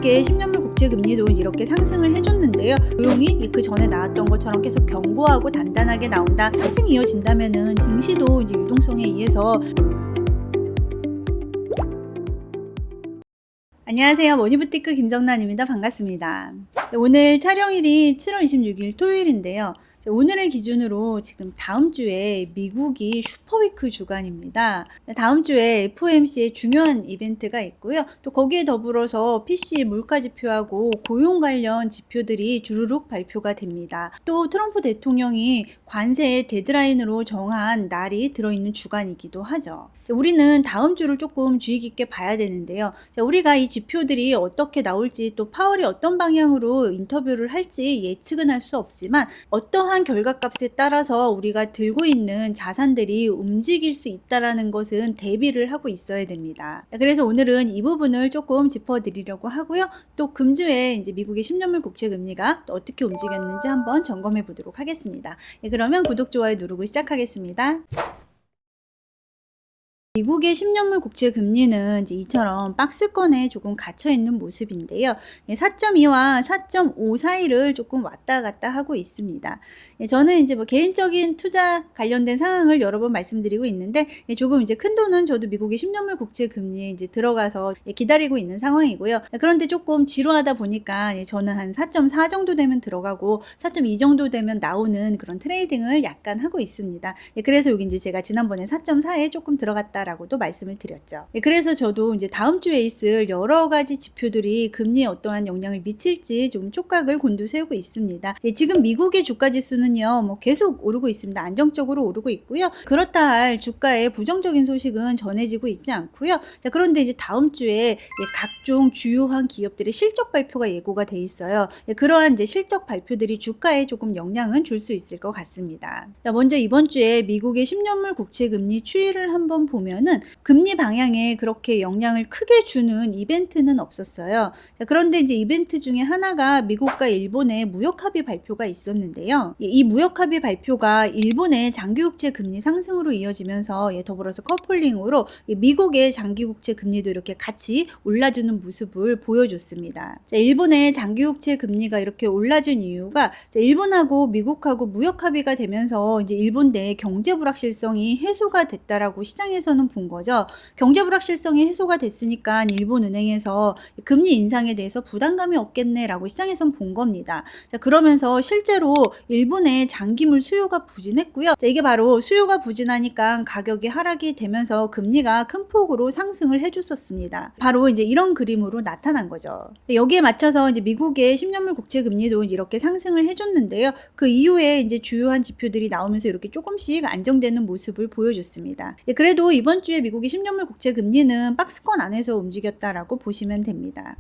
미국의 10년물 국채 금리도 이렇게 상승을 해줬는데요. 조용히 그 전에 나왔던 것처럼 계속 견고하고 단단하게 나온다, 상승이 이어진다면은 증시도 이제 유동성에 의해서. 안녕하세요. 머니부티크 김정란입니다. 반갑습니다. 오늘 촬영일이 7월 26일 토요일인데요. 오늘을 기준으로 지금 다음 주에 미국이 슈퍼위크 주간입니다. 다음 주에 FOMC의 중요한 이벤트가 있고요. 또 거기에 더불어서 PC 물가 지표하고 고용 관련 지표들이 주르륵 발표가 됩니다. 또 트럼프 대통령이 관세의 데드라인으로 정한 날이 들어있는 주간이기도 하죠. 우리는 다음 주를 조금 주의 깊게 봐야 되는데요. 우리가 이 지표들이 어떻게 나올지, 또 파월이 어떤 방향으로 인터뷰를 할지 예측은 할 수 없지만 어떠한 결과값에 따라서 우리가 들고 있는 자산들이 움직일 수 있다라는 것은 대비를 하고 있어야 됩니다. 그래서 오늘은 이 부분을 조금 짚어드리려고 하고요. 또 금주에 이제 미국의 10년물 국채 금리가 또 어떻게 움직였는지 한번 점검해 보도록 하겠습니다. 그러면 구독, 좋아요 누르고 시작하겠습니다. 미국의 10년물 국채 금리는 이제 이처럼 박스권에 조금 갇혀 있는 모습인데요. 4.2와 4.5 사이를 조금 왔다 갔다 하고 있습니다. 저는 이제 개인적인 투자 관련된 상황을 여러 번 말씀드리고 있는데, 조금 이제 큰 돈은 저도 미국의 10년물 국채 금리에 이제 들어가서 기다리고 있는 상황이고요. 그런데 조금 지루하다 보니까 저는 한 4.4 정도 되면 들어가고 4.2 정도 되면 나오는 그런 트레이딩을 약간 하고 있습니다. 그래서 여기 이제 제가 지난번에 4.4에 조금 들어갔다 라고도 말씀을 드렸죠. 그래서 저도 이제 다음 주에 있을 여러 가지 지표들이 금리에 어떠한 영향을 미칠지 좀 촉각을 곤두세우고 있습니다. 지금 미국의 주가 지수는요, 계속 오르고 있습니다. 안정적으로 오르고 있고요. 그렇다 할 주가의 부정적인 소식은 전해지고 있지 않고요. 그런데 이제 다음 주에 각종 주요한 기업들의 실적 발표가 예고가 돼 있어요. 그러한 이제 실적 발표들이 주가에 조금 영향은 줄 수 있을 것 같습니다. 먼저 이번 주에 미국의 10년물 국채 금리 추이를 한번 보면 금리 방향에 그렇게 영향을 크게 주는 이벤트는 없었어요. 그런데 이제 이벤트 중에 하나가 미국과 일본의 무역 합의 발표가 있었는데요. 이 무역 합의 발표가 일본의 장기국채 금리 상승으로 이어지면서 더불어서 커플링으로 미국의 장기국채 금리도 이렇게 같이 올라주는 모습을 보여줬습니다. 일본의 장기국채 금리가 이렇게 올라준 이유가 일본하고 미국하고 무역 합의가 되면서 이제 일본 내 경제 불확실성이 해소가 됐다라고 시장에서는 본 거죠. 경제 불확실성이 해소가 됐으니까 일본 은행에서 금리 인상에 대해서 부담감이 없겠네라고 시장에선 본 겁니다. 그러면서 실제로 일본의 장기물 수요가 부진했고요. 이게 바로 수요가 부진하니까 가격이 하락이 되면서 금리가 큰 폭으로 상승을 해줬었습니다. 바로 이제 이런 그림으로 나타난 거죠. 여기에 맞춰서 이제 미국의 10년물 국채 금리도 이렇게 상승을 해줬는데요. 그 이후에 이제 주요한 지표들이 나오면서 이렇게 조금씩 안정되는 모습을 보여줬습니다. 그래도 이번 주에 미국의 10년물 국채 금리는 박스권 안에서 움직였다라고 보시면 됩니다.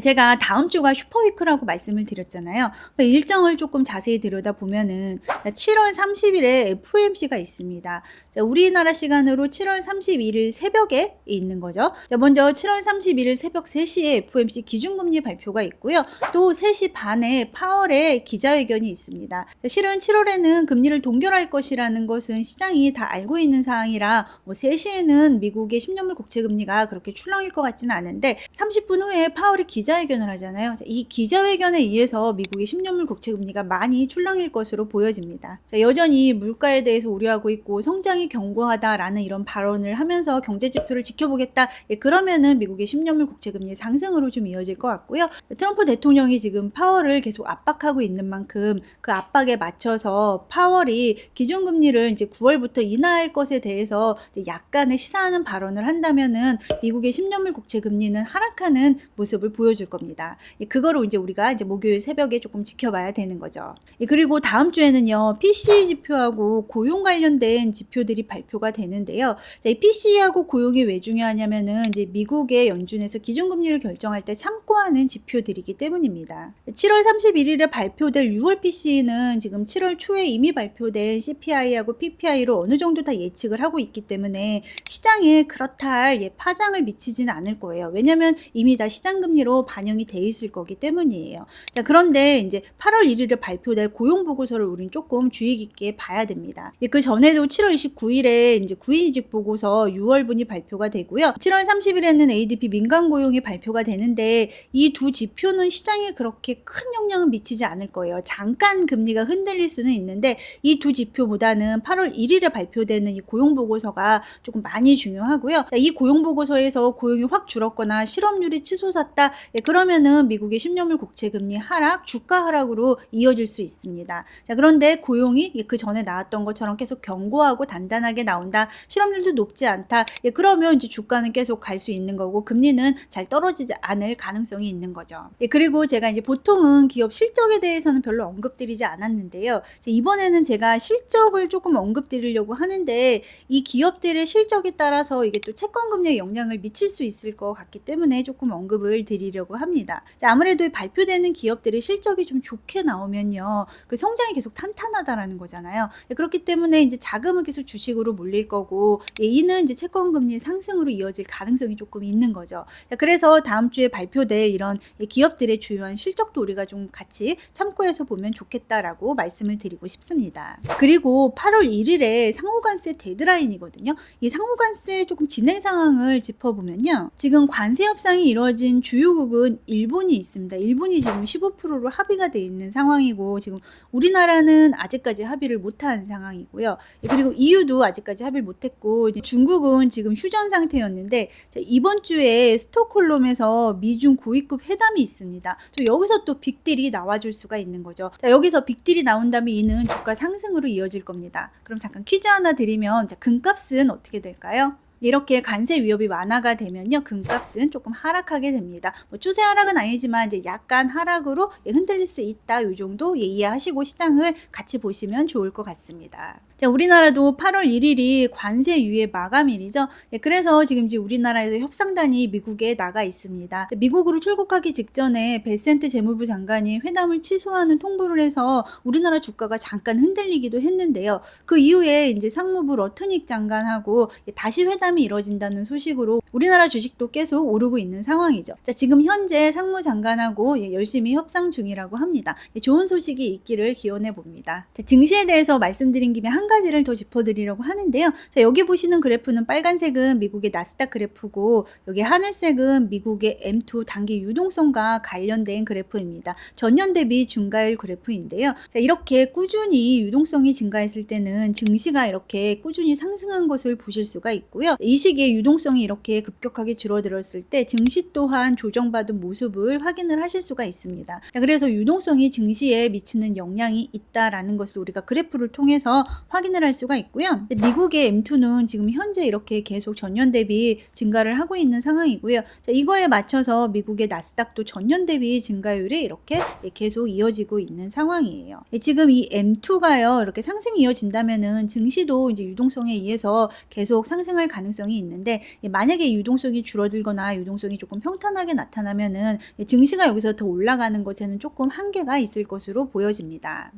제가 다음 주가 슈퍼위크라고 말씀을 드렸잖아요. 일정을 조금 자세히 들여다보면은 7월 30일에 FOMC가 있습니다. 우리나라 시간으로 7월 31일 새벽에 있는 거죠. 먼저 7월 31일 새벽 3시에 FOMC 기준금리 발표가 있고요. 또 3시 반에 파월의 기자회견이 있습니다. 실은 7월에는 금리를 동결할 것이라는 것은 시장이 다 알고 있는 사항이라 3시에는 미국의 10년물 국채 금리가 그렇게 출렁일 것 같지는 않은데, 30분 후에 파월이 기자회견을 하잖아요. 이 기자회견에 의해서 미국의 10년물 국채 금리가 많이 출렁일 것으로 보여집니다. 여전히 물가에 대해서 우려하고 있고 성장이 견고하다라는 이런 발언을 하면서 경제 지표를 지켜보겠다. 그러면은 미국의 10년물 국채 금리 상승으로 좀 이어질 것 같고요. 트럼프 대통령이 지금 파월을 계속 압박하고 있는 만큼 그 압박에 맞춰서 파월이 기준금리를 이제 9월부터 인하할 것에 대해서 약간의 시사하는 발언을 한다면은 미국의 10년물 국채 금리는 하락하는 모습을 보여줄 겁니다. 그거로 이제 우리가 이제 목요일 새벽에 조금 지켜봐야 되는 거죠. 그리고 다음 주에는요, PCE 지표하고 고용 관련된 지표들이 발표가 되는데요. 이 PCE하고 고용이 왜 중요하냐면은 이제 미국의 연준에서 기준금리를 결정할 때 참고하는 지표들이기 때문입니다. 7월 31일에 발표될 6월 PCE는 지금 7월 초에 이미 발표된 CPI하고 PPI로 어느 정도 다 예측을 하고 있기 때문에 시장에 그렇다 할 파장을 미치지는 않을 거예요. 왜냐면 이미 다 시장 금리로 그대로 반영이 돼 있을 거기 때문이에요. 자, 그런데 이제 8월 1일에 발표될 고용 보고서를 우린 조금 주의 깊게 봐야 됩니다. 그 전에도 7월 29일에 이제 구인이직 보고서 6월분이 발표가 되고요. 7월 30일에는 ADP 민간 고용이 발표가 되는데 이 두 지표는 시장에 그렇게 큰 영향을 미치지 않을 거예요. 잠깐 금리가 흔들릴 수는 있는데 이 두 지표보다는 8월 1일에 발표되는 이 고용 보고서가 조금 많이 중요하고요. 이 고용 보고서에서 고용이 확 줄었거나 실업률이 치솟았다. 그러면은 미국의 10년물 국채 금리 하락, 주가 하락으로 이어질 수 있습니다. 자, 그런데 고용이 그 전에 나왔던 것처럼 계속 견고하고 단단하게 나온다. 실업률도 높지 않다. 그러면 이제 주가는 계속 갈 수 있는 거고 금리는 잘 떨어지지 않을 가능성이 있는 거죠. 그리고 제가 이제 보통은 기업 실적에 대해서는 별로 언급드리지 않았는데요. 이번에는 제가 실적을 조금 언급드리려고 하는데 이 기업들의 실적에 따라서 이게 또 채권 금리에 영향을 미칠 수 있을 것 같기 때문에 조금 언급을 드리려고 합니다. 자, 아무래도 발표되는 기업들의 실적이 좀 좋게 나오면요, 그 성장이 계속 탄탄하다라는 거잖아요. 그렇기 때문에 이제 자금은 계속 주식으로 몰릴 거고, 이는 이제 채권 금리 상승으로 이어질 가능성이 조금 있는 거죠. 자, 그래서 다음 주에 발표될 이런 기업들의 주요한 실적도 우리가 좀 같이 참고해서 보면 좋겠다라고 말씀을 드리고 싶습니다. 그리고 8월 1일에 상호관세 데드라인이거든요. 이 상호관세 조금 진행 상황을 짚어보면요. 지금 관세 협상이 이루어진 주요국은 일본이 있습니다. 일본이 지금 15%로 합의가 돼 있는 상황이고 지금 우리나라는 아직까지 합의를 못한 상황이고요. 그리고 EU도 아직까지 합의를 못했고 중국은 지금 휴전 상태였는데 이번 주에 스톡홀름에서 미중 고위급 회담이 있습니다. 또 여기서 또 빅딜이 나와줄 수가 있는 거죠. 자, 여기서 빅딜이 나온다면 이는 주가 상승으로 이어질 겁니다. 그럼 잠깐 퀴즈 하나 드리면 금값은 어떻게 될까요? 이렇게 관세 위협이 완화가 되면요, 금값은 조금 하락하게 됩니다. 추세 하락은 아니지만 이제 약간 하락으로 흔들릴 수 있다. 이 정도 이해하시고 시장을 같이 보시면 좋을 것 같습니다. 자, 우리나라도 8월 1일이 관세 유예 마감일이죠. 그래서 지금 이제 우리나라에서 협상단이 미국에 나가 있습니다. 미국으로 출국하기 직전에 베센트 재무부 장관이 회담을 취소하는 통보를 해서 우리나라 주가가 잠깐 흔들리기도 했는데요. 그 이후에 이제 상무부 러트닉 장관하고 다시 회담이 이루어진다는 소식으로 우리나라 주식도 계속 오르고 있는 상황이죠. 자, 지금 현재 상무장관하고 열심히 협상 중이라고 합니다. 좋은 소식이 있기를 기원해 봅니다. 자, 증시에 대해서 말씀드린 김에 한 가지를 더 짚어드리려고 하는데요. 자, 여기 보시는 그래프는 빨간색은 미국의 나스닥 그래프고 여기 하늘색은 미국의 M2 단기 유동성과 관련된 그래프입니다. 전년 대비 증가율 그래프인데요. 자, 이렇게 꾸준히 유동성이 증가했을 때는 증시가 이렇게 꾸준히 상승한 것을 보실 수가 있고요. 이 시기에 유동성이 이렇게 급격하게 줄어들었을 때 증시 또한 조정받은 모습을 확인을 하실 수가 있습니다. 자, 그래서 유동성이 증시에 미치는 영향이 있다라는 것을 우리가 그래프를 통해서 확인을 할 수가 있고요. 미국의 M2는 지금 현재 이렇게 계속 전년 대비 증가를 하고 있는 상황이고요. 자, 이거에 맞춰서 미국의 나스닥도 전년 대비 증가율이 이렇게 계속 이어지고 있는 상황이에요. 지금 이 M2가요, 이렇게 상승이 이어진다면은 증시도 이제 유동성에 의해서 계속 상승할 가능성이 있는데 만약에 유동성이 줄어들거나 유동성이 조금 평탄하게 나타나면은 증시가 여기서 더 올라가는 것에는 조금 한계가 있을 것으로 보여집니다.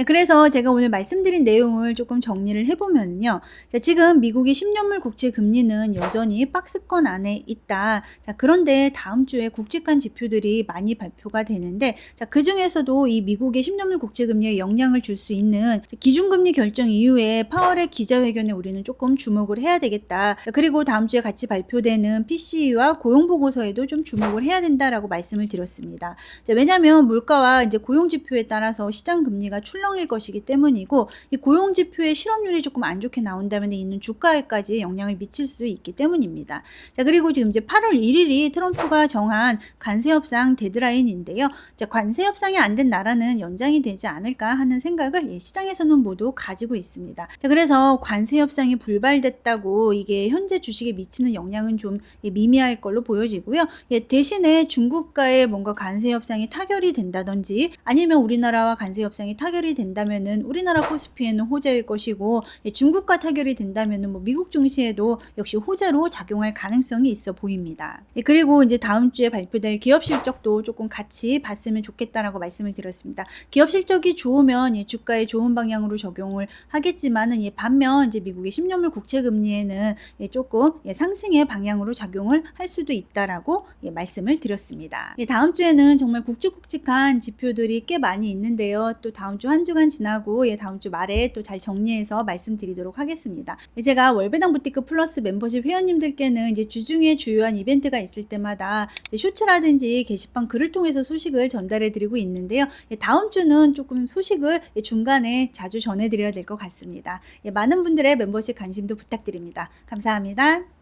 그래서 제가 오늘 말씀드린 내용을 조금 정리를 해보면요. 자, 지금 미국의 10년물 국채 금리는 여전히 박스권 안에 있다. 자, 그런데 다음 주에 굵직한 지표들이 많이 발표가 되는데, 자, 그 중에서도 이 미국의 10년물 국채 금리에 영향을 줄 수 있는 기준금리 결정 이후에 파월의 기자회견에 우리는 조금 주목을 해야 되겠다. 자, 그리고 다음 주에 같이 발표되는 PCE와 고용보고서에도 좀 주목을 해야 된다라고 말씀을 드렸습니다. 자, 왜냐하면 물가와 이제 고용지표에 따라서 시장 금리가 출렁일 것이기 때문이고, 이 고용지표의 실업률이 조금 안 좋게 나온다면 있는 주가에까지 영향을 미칠 수 있기 때문입니다. 자, 그리고 지금 이제 8월 1일이 트럼프가 정한 관세 협상 데드라인인데요. 자, 관세 협상이 안 된 나라는 연장이 되지 않을까 하는 생각을 시장에서는 모두 가지고 있습니다. 자, 그래서 관세 협상이 불발됐다고 이게 현재 주식에 미치는 영향은 좀 미미할 걸로 보여지고요. 대신에 중국과의 뭔가 관세 협상이 타결이 된다든지 아니면 우리나라와 관세 협상이 타결이 타결이 된다면은 우리나라 코스피에는 호재일 것이고, 중국과 타결이 된다면은 뭐 미국 증시에도 역시 호재로 작용할 가능성이 있어 보입니다. 그리고 이제 다음 주에 발표될 기업 실적도 조금 같이 봤으면 좋겠다라고 말씀을 드렸습니다. 기업 실적이 좋으면 주가에 좋은 방향으로 적용을 하겠지만은 반면 이제 미국의 10년물 국채 금리에는 조금 상승의 방향으로 작용을 할 수도 있다라고 말씀을 드렸습니다. 다음 주에는 정말 굵직굵직한 지표들이 꽤 많이 있는데요. 또 다음 주 한 주간 지나고 다음 주 말에 또 잘 정리해서 말씀드리도록 하겠습니다. 제가 월배당 부티크 플러스 멤버십 회원님들께는 이제 주중에 주요한 이벤트가 있을 때마다 쇼츠라든지 게시판 글을 통해서 소식을 전달해 드리고 있는데요. 다음 주는 조금 소식을 중간에 자주 전해 드려야 될 것 같습니다. 많은 분들의 멤버십 관심도 부탁드립니다. 감사합니다.